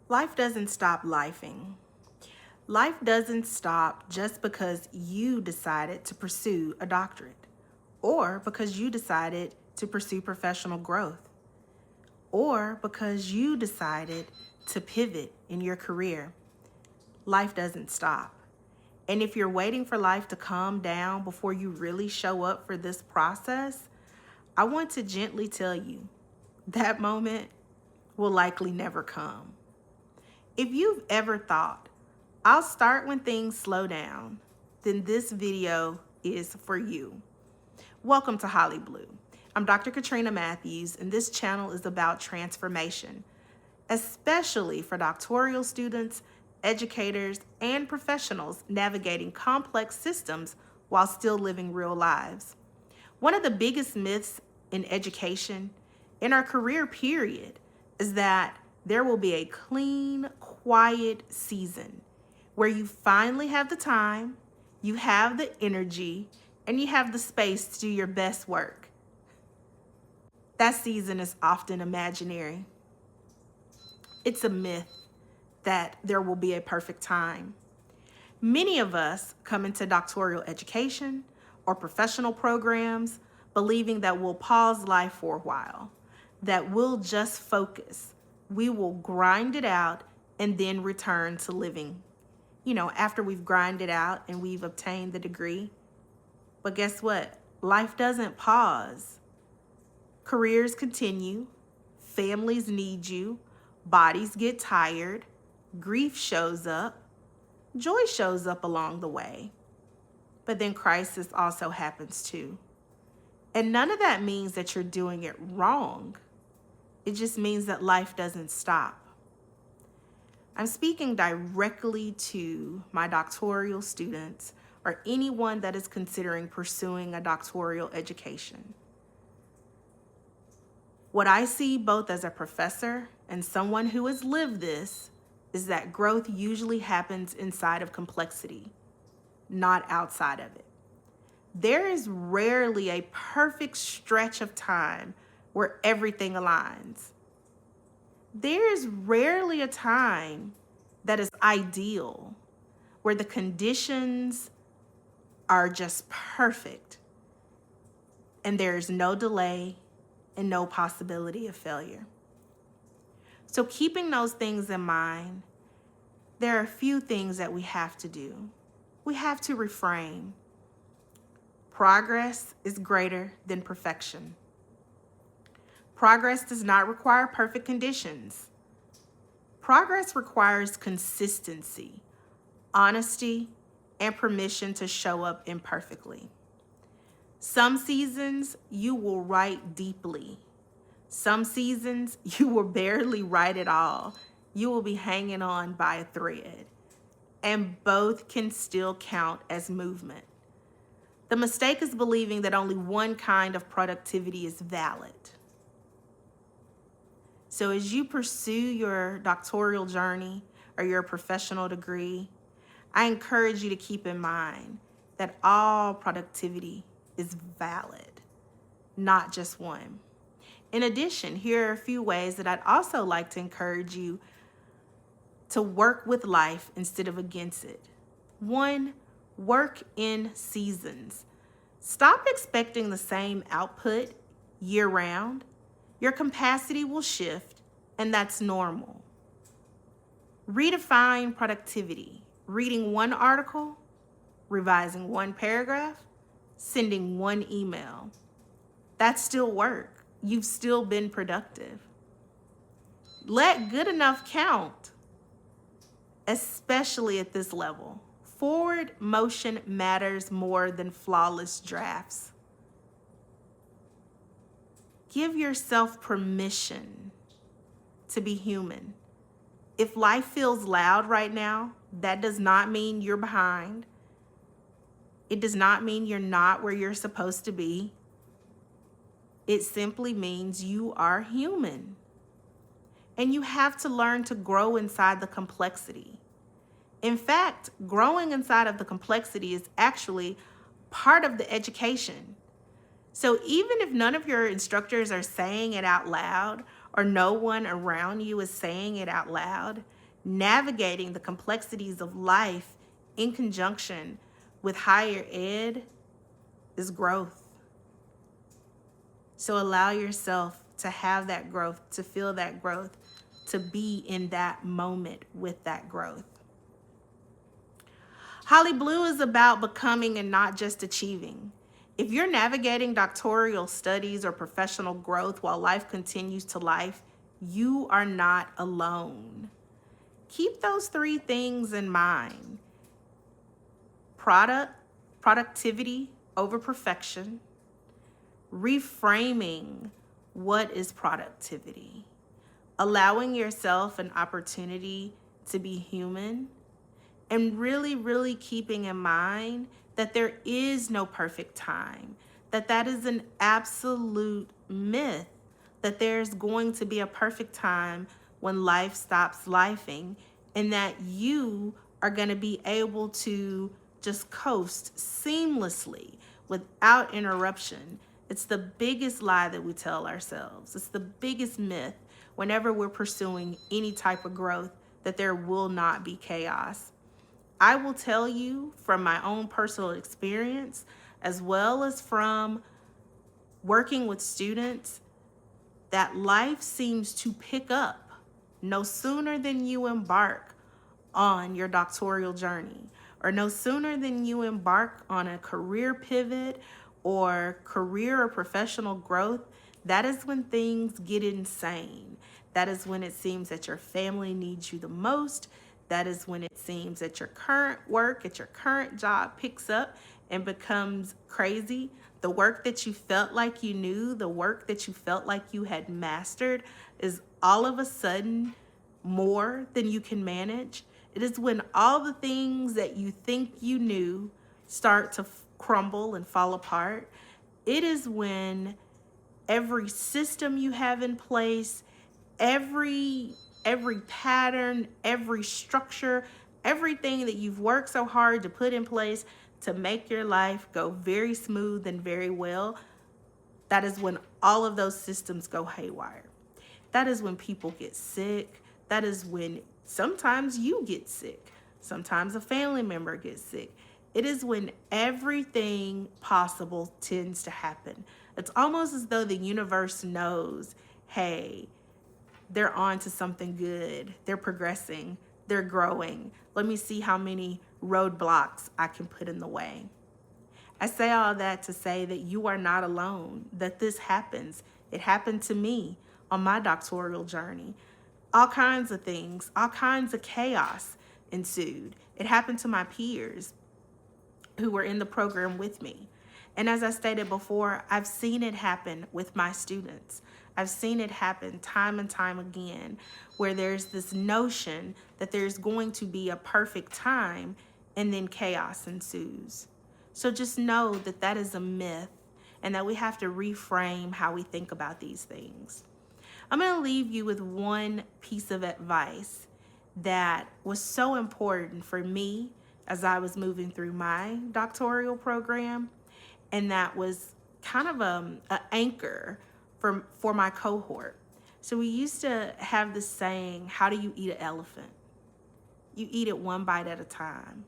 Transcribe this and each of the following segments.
Life doesn't stop lifing. Life doesn't stop just because you decided to pursue a doctorate, or because you decided to pursue professional growth, or because you decided to pivot in your career. Life doesn't stop. And if you're waiting for life to calm down before you really show up for this process, I want to gently tell you that moment will likely never come. If you've ever thought, I'll start when things slow down, then this video is for you. Welcome to Holly Blue. I'm Dr. Katrina Matthews, and this channel is about transformation, especially for doctoral students, educators, and professionals navigating complex systems while still living real lives. One of the biggest myths in education, in our career period, is that there will be a clean, quiet season where you finally have the time, you have the energy, and you have the space to do your best work. That season is often imaginary. It's a myth that there will be a perfect time. Many of us come into doctoral education or professional programs believing that we'll pause life for a while, that we'll just focus, we will grind it out and then return to living. After we've grinded out and we've obtained the degree. But guess what? Life doesn't pause. Careers continue, families need you, bodies get tired, grief shows up, joy shows up along the way. But then crisis also happens too. And none of that means that you're doing it wrong. It just means that life doesn't stop. I'm speaking directly to my doctoral students or anyone that is considering pursuing a doctoral education. What I see both as a professor and someone who has lived this is that growth usually happens inside of complexity, not outside of it. There is rarely a perfect stretch of time where everything aligns. There is rarely a time that is ideal, where the conditions are just perfect and there is no delay and no possibility of failure. So keeping those things in mind, there are a few things that we have to do. We have to reframe. Progress is greater than perfection. Progress does not require perfect conditions. Progress requires consistency, honesty, and permission to show up imperfectly. Some seasons you will write deeply. Some seasons you will barely write at all. You will be hanging on by a thread. And both can still count as movement. The mistake is believing that only one kind of productivity is valid. So as you pursue your doctoral journey or your professional degree, I encourage you to keep in mind that all productivity is valid, not just one. In addition, here are a few ways that I'd also like to encourage you to work with life instead of against it. 1, work in seasons. Stop expecting the same output year-round. Your capacity will shift, and that's normal. Redefine productivity. Reading one article, revising one paragraph, sending one email. That's still work. You've still been productive. Let good enough count, especially at this level. Forward motion matters more than flawless drafts. Give yourself permission to be human. If life feels loud right now, that does not mean you're behind. It does not mean you're not where you're supposed to be. It simply means you are human. And you have to learn to grow inside the complexity. In fact, growing inside of the complexity is actually part of the education. So even if none of your instructors are saying it out loud, or no one around you is saying it out loud, navigating the complexities of life in conjunction with higher ed is growth. So allow yourself to have that growth, to feel that growth, to be in that moment with that growth. Holly Blue is about becoming and not just achieving. If you're navigating doctoral studies or professional growth while life continues to life, you are not alone. Keep those 3 things in mind. Productivity over perfection. Reframing what is productivity. Allowing yourself an opportunity to be human. And really, really keeping in mind that there is no perfect time, that is an absolute myth, that there's going to be a perfect time when life stops lifing, and that you are going to be able to just coast seamlessly without interruption. It's the biggest lie that we tell ourselves. It's the biggest myth whenever we're pursuing any type of growth, that there will not be chaos. I will tell you from my own personal experience, as well as from working with students, that life seems to pick up no sooner than you embark on your doctoral journey, or no sooner than you embark on a career pivot or career or professional growth. That is when things get insane. That is when it seems that your family needs you the most. That is when it seems that your current work at your current job picks up and becomes crazy. The work that you felt like you knew, the work that you felt like you had mastered, is all of a sudden more than you can manage. It is when all the things that you think you knew start to crumble and fall apart. It is when every system you have in place, every pattern, every structure, everything that you've worked so hard to put in place to make your life go very smooth and very well, that is when all of those systems go haywire. That is when people get sick. That is when sometimes you get sick. Sometimes a family member gets sick. It is when everything possible tends to happen. It's almost as though the universe knows, hey, they're on to something good. They're progressing. They're growing. Let me see how many roadblocks I can put in the way. I say all that to say that you are not alone, that this happens. It happened to me on my doctoral journey. All kinds of things, all kinds of chaos ensued. It happened to my peers who were in the program with me. And as I stated before, I've seen it happen with my students. I've seen it happen time and time again, where there's this notion that there's going to be a perfect time and then chaos ensues. So just know that that is a myth, and that we have to reframe how we think about these things. I'm going to leave you with one piece of advice that was so important for me as I was moving through my doctoral program, and that was kind of an anchor for my cohort. So we used to have this saying, how do you eat an elephant? You eat it one bite at a time.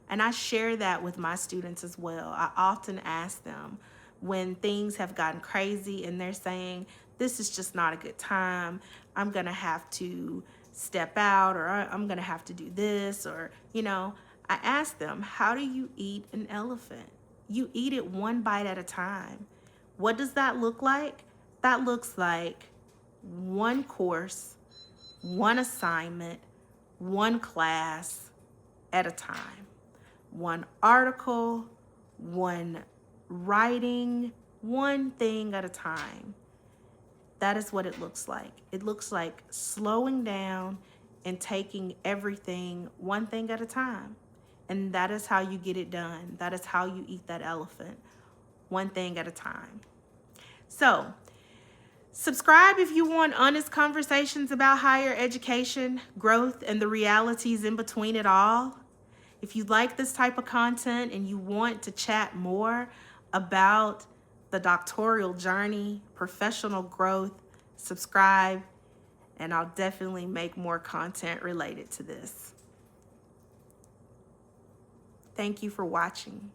And I share that with my students as well. I often ask them when things have gotten crazy and they're saying, this is just not a good time, I'm going to have to step out, or I'm going to have to do this, or, I ask them, how do you eat an elephant? You eat it one bite at a time. What does that look like? That looks like one course, one assignment, one class at a time. One article, one writing, one thing at a time. That is what it looks like. It looks like slowing down and taking everything one thing at a time. And that is how you get it done. That is how you eat that elephant, one thing at a time. So, subscribe if you want honest conversations about higher education, growth, and the realities in between it all. If you like this type of content and you want to chat more about the doctoral journey, professional growth, subscribe and I'll definitely make more content related to this. Thank you for watching.